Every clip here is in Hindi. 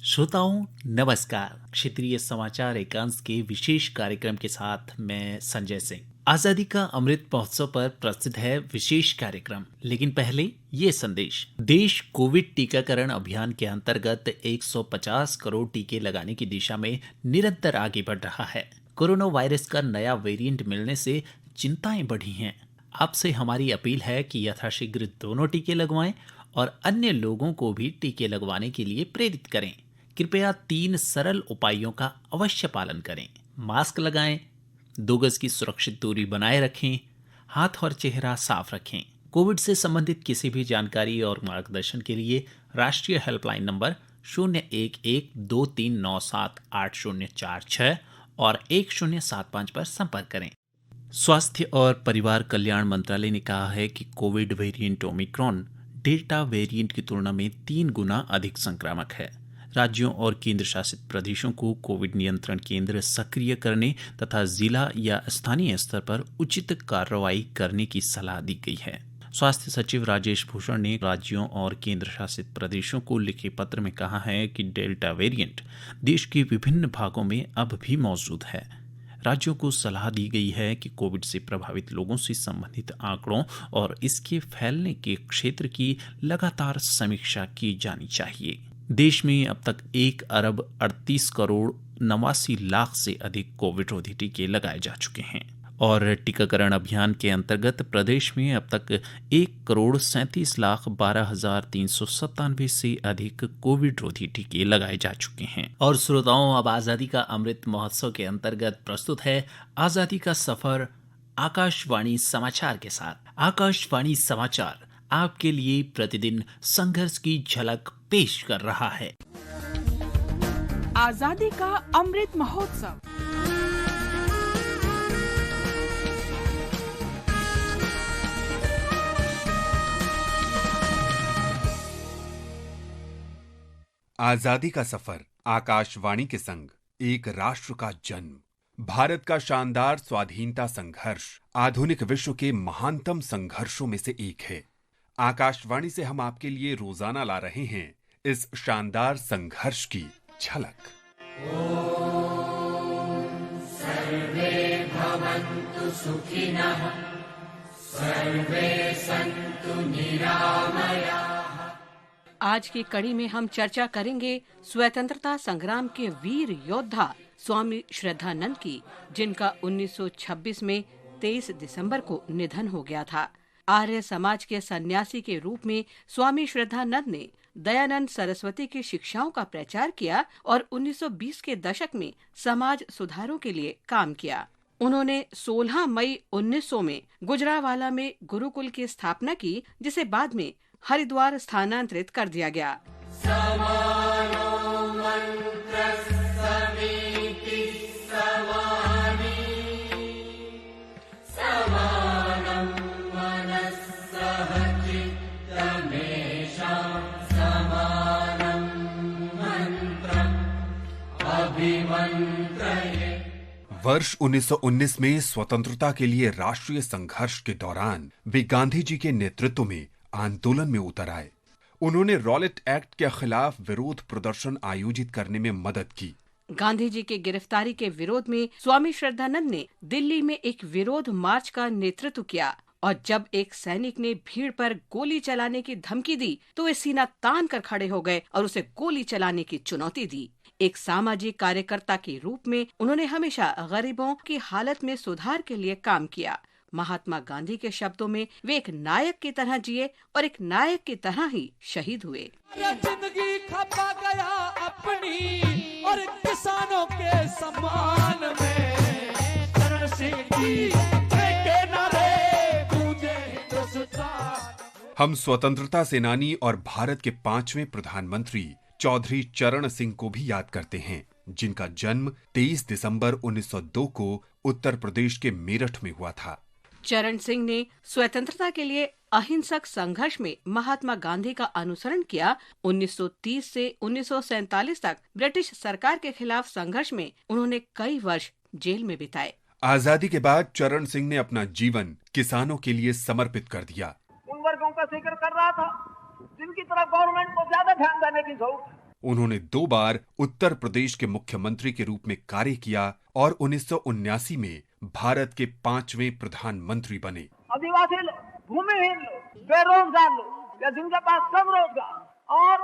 श्रोताओं नमस्कार। क्षेत्रीय समाचार एकांश के विशेष कार्यक्रम के साथ मैं संजय सिंह। आजादी का अमृत महोत्सव पर प्रस्तुत है विशेष कार्यक्रम, लेकिन पहले ये संदेश। देश कोविड टीकाकरण अभियान के अंतर्गत 150 करोड़ टीके लगाने की दिशा में निरंतर आगे बढ़ रहा है। कोरोना वायरस का नया वेरिएंट मिलने से चिंताएं बढ़ी हैं। आपसे हमारी अपील है कि यथाशीघ्र दोनों टीके लगवाएं और अन्य लोगों को भी टीके लगवाने के लिए प्रेरित करें। कृपया 3 सरल उपायों का अवश्य पालन करें। मास्क लगाएं, 2 गज की सुरक्षित दूरी बनाए रखें, हाथ और चेहरा साफ रखें। कोविड से संबंधित किसी भी जानकारी और मार्गदर्शन के लिए राष्ट्रीय हेल्पलाइन नंबर 0112397846 और 1075 पर संपर्क करें। स्वास्थ्य और परिवार कल्याण मंत्रालय ने कहा है कि Covid variant Omicron delta variant की तुलना में 3 गुना अधिक संक्रामक है। राज्यों और केंद्र शासित प्रदेशों को कोविड नियंत्रण केंद्र सक्रिय करने तथा जिला या स्थानीय स्तर पर उचित कार्रवाई करने की सलाह दी गई है। स्वास्थ्य सचिव राजेश भूषण ने राज्यों और केंद्र शासित प्रदेशों को लिखे पत्र में कहा है कि डेल्टा वेरिएंट देश के विभिन्न भागों में अब भी मौजूद है। राज्यों को सलाह दी गई है कि कोविड से प्रभावित लोगों से संबंधित आंकड़ों और इसके फैलने के क्षेत्र की लगातार समीक्षा की जानी चाहिए। देश में अब तक 1,38,89,00,000 से अधिक कोविड रोधी टीके लगाए जा चुके हैं और टीकाकरण अभियान के अंतर्गत प्रदेश में अब तक 1,37,12,397 से अधिक कोविड रोधी टीके लगाए जा चुके हैं। और श्रोताओं, अब आजादी का अमृत महोत्सव के अंतर्गत प्रस्तुत है आजादी का सफर आकाशवाणी समाचार के साथ। आकाशवाणी समाचार आपके लिए प्रतिदिन संघर्ष की झलक पेश कर रहा है। आजादी का अमृत महोत्सव। आजादी का सफर आकाशवाणी के संग एक राष्ट्र का जन्म, भारत का शानदार स्वाधीनता संघर्ष आधुनिक विश्व के महानतम संघर्षों में से एक है। आकाशवाणी से हम आपके लिए रोजाना ला रहे हैं इस शानदार संघर्ष की झलक। सर्वे भवन्तु सुखिनः, सर्वे सन्तु निरामयाः। आज की कड़ी में हम चर्चा करेंगे स्वतंत्रता संग्राम के वीर योद्धा स्वामी श्रद्धानंद की, जिनका 1926 में 23 दिसंबर को निधन हो गया था। आर्य समाज के सन्यासी के रूप में स्वामी श्रद्धानंद ने दयानंद सरस्वती की शिक्षाओं का प्रचार किया और 1920 के दशक में समाज सुधारों के लिए काम किया। उन्होंने 16 मई 1900 में गुजरावाला में गुरुकुल की स्थापना की, जिसे बाद में हरिद्वार स्थानांतरित कर दिया गया। वर्ष 1919 में स्वतंत्रता के लिए राष्ट्रीय संघर्ष के दौरान वे गांधी जी के नेतृत्व में आंदोलन में उतर आए। उन्होंने रॉलेट एक्ट के खिलाफ विरोध प्रदर्शन आयोजित करने में मदद की। गांधी जी की गिरफ्तारी के विरोध में स्वामी श्रद्धानंद ने दिल्ली में एक विरोध मार्च का नेतृत्व किया और जब एक सैनिक ने भीड़ पर गोली चलाने की धमकी दी तो वे सीना तान कर खड़े हो गए और उसे गोली चलाने की चुनौती दी। एक सामाजिक कार्यकर्ता के रूप में उन्होंने हमेशा गरीबों की हालत में सुधार के लिए काम किया। महात्मा गांधी के शब्दों में, वे एक नायक की तरह जिए और एक नायक की तरह ही शहीद हुए। जिंदगी खपा गया अपनी और किसानों के सम्मान में, चरण सिंह की के नारे गूंजे हिंदुस्तान। हम स्वतंत्रता सेनानी और भारत के 5वें प्रधानमंत्री चौधरी चरण सिंह को भी याद करते हैं, जिनका जन्म 23 दिसंबर 1902 को उत्तर प्रदेश के मेरठ में हुआ था। चरण सिंह ने स्वतंत्रता के लिए अहिंसक संघर्ष में महात्मा गांधी का अनुसरण किया। 1930 से 1947 तक ब्रिटिश सरकार के खिलाफ संघर्ष में उन्होंने कई वर्ष जेल में बिताए। आजादी के बाद चरण सिंह ने अपना जीवन किसानों के लिए समर्पित कर दिया। उन वर्गों का जिक्र कर रहा था जिनकी तरफ गवर्नमेंट को ज्यादा ध्यान देने की जरूरत है। उन्होंने 2 बार उत्तर प्रदेश के मुख्यमंत्री के रूप में कार्य किया और 1979 में भारत के 5वें प्रधानमंत्री बने। आदिवासी लोग, भूमिहीन लोग, बेरोजगार लोग या जिनके पास कम रोजगार और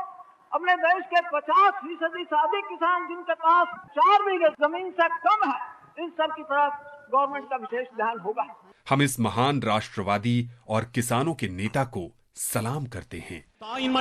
अपने देश के 50% से अधिक किसान जिनके पास 4 बीघे जमीन से कम है, इन सब की तरफ गवर्नमेंट का विशेष ध्यान होगा। हम इस महान राष्ट्रवादी और किसानों के नेता को सलाम करते हैं। ताइन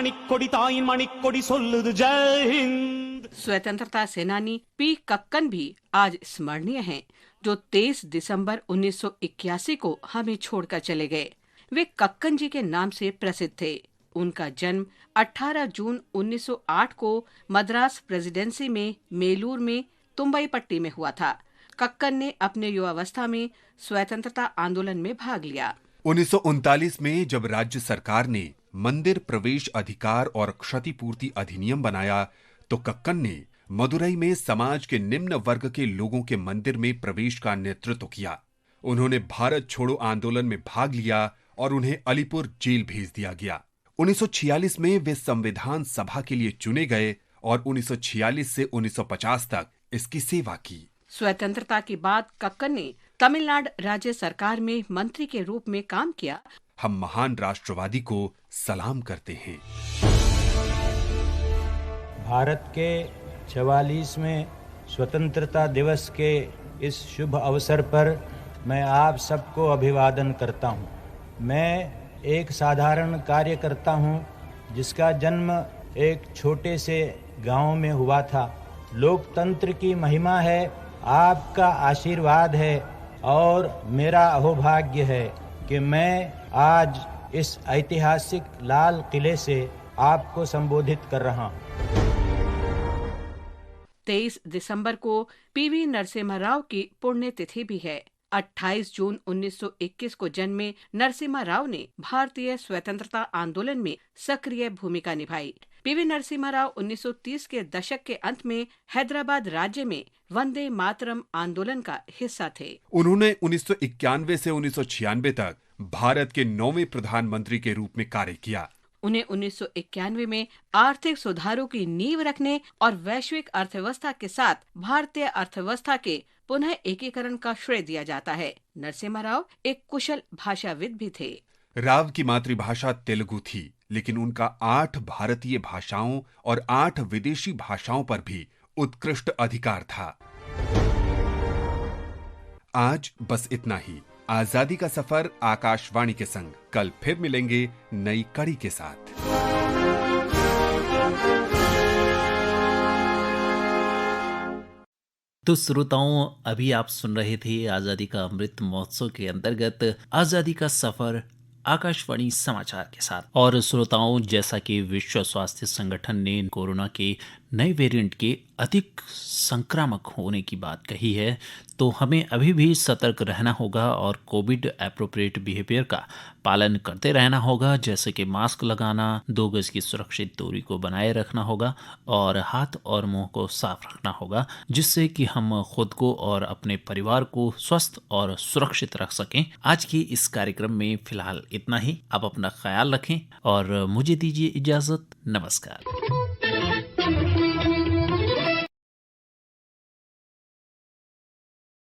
मणिकोड़ी सोल्लुदु जय हिंद। स्वतंत्रता सेनानी पी कक्कन भी आज स्मरणीय हैं, जो 23 दिसंबर 1981 को हमें छोड़कर चले गए। वे कक्कन जी के नाम से प्रसिद्ध थे। उनका जन्म 18 जून 1908 को मद्रास प्रेसिडेंसी में मेलूर में तुम्बईपट्टी में हुआ था। कक्कन ने अपने युवावस्था में स्वतंत्रता आंदोलन में भाग लिया। 1939 में जब राज्य सरकार ने मंदिर प्रवेश अधिकार और क्षतिपूर्ति अधिनियम बनाया तो कक्कन ने मदुरई में समाज के निम्न वर्ग के लोगों के मंदिर में प्रवेश का नेतृत्व किया। उन्होंने भारत छोड़ो आंदोलन में भाग लिया और उन्हें अलीपुर जेल भेज दिया गया। 1946 में वे संविधान सभा के लिए चुने गए और 1946 से 1950 तक इसकी सेवा की। स्वतंत्रता के बाद कक्कन ने तमिलनाडु राज्य सरकार में मंत्री के रूप में काम किया। हम महान राष्ट्रवादी को सलाम करते हैं। भारत के 44वें स्वतंत्रता दिवस के इस शुभ अवसर पर मैं आप सबको अभिवादन करता हूं। मैं एक साधारण कार्यकर्ता हूं, जिसका जन्म एक छोटे से गांव में हुआ था। लोकतंत्र की महिमा है, आपका आशीर्वाद है और मेरा अहोभाग्य है कि मैं आज इस ऐतिहासिक लाल किले से आपको संबोधित कर रहा हूं। 23 दिसंबर को पीवी नरसिम्हा राव की पुण्यतिथि भी है। 28 जून 1921 को जन्मे नरसिम्हा राव ने भारतीय स्वतंत्रता आंदोलन में सक्रिय भूमिका निभाई। पीवी नरसिम्हा राव 1930 के दशक के अंत में हैदराबाद राज्य में वंदे मातरम आंदोलन का हिस्सा थे। उन्होंने 1991 से 1996 तक भारत के 9वें प्रधानमंत्री के रूप में कार्य किया। उन्हें 1991 में आर्थिक सुधारों की नींव रखने और वैश्विक अर्थव्यवस्था के साथ भारतीय अर्थव्यवस्था के पुनः एकीकरण का श्रेय दिया जाता है। नरसिम्हा राव एक कुशल भाषाविद भी थे। राव की मातृभाषा तेलुगु थी, लेकिन उनका 8 भारतीय भाषाओं और 8 विदेशी भाषाओं पर भी उत्कृष्ट अधिकार था। आज बस इतना ही। आजादी का सफर आकाशवाणी के संग कल फिर मिलेंगे नई कड़ी के साथ। तो श्रोताओं, अभी आप सुन रहे थे आजादी का अमृत महोत्सव के अंतर्गत आजादी का सफर आकाशवाणी समाचार के साथ। और श्रोताओं, जैसा कि विश्व स्वास्थ्य संगठन ने कोरोना के नए वेरिएंट के अधिक संक्रामक होने की बात कही है, तो हमें अभी भी सतर्क रहना होगा और कोविड एप्रोप्रिएट बिहेवियर का पालन करते रहना होगा, जैसे कि मास्क लगाना, 2 गज की सुरक्षित दूरी को बनाए रखना होगा और हाथ और मुंह को साफ रखना होगा, जिससे कि हम खुद को और अपने परिवार को स्वस्थ और सुरक्षित रख सकें। आज की इस कार्यक्रम में फिलहाल इतना ही। आप अपना ख्याल रखें और मुझे दीजिए इजाजत। नमस्कार।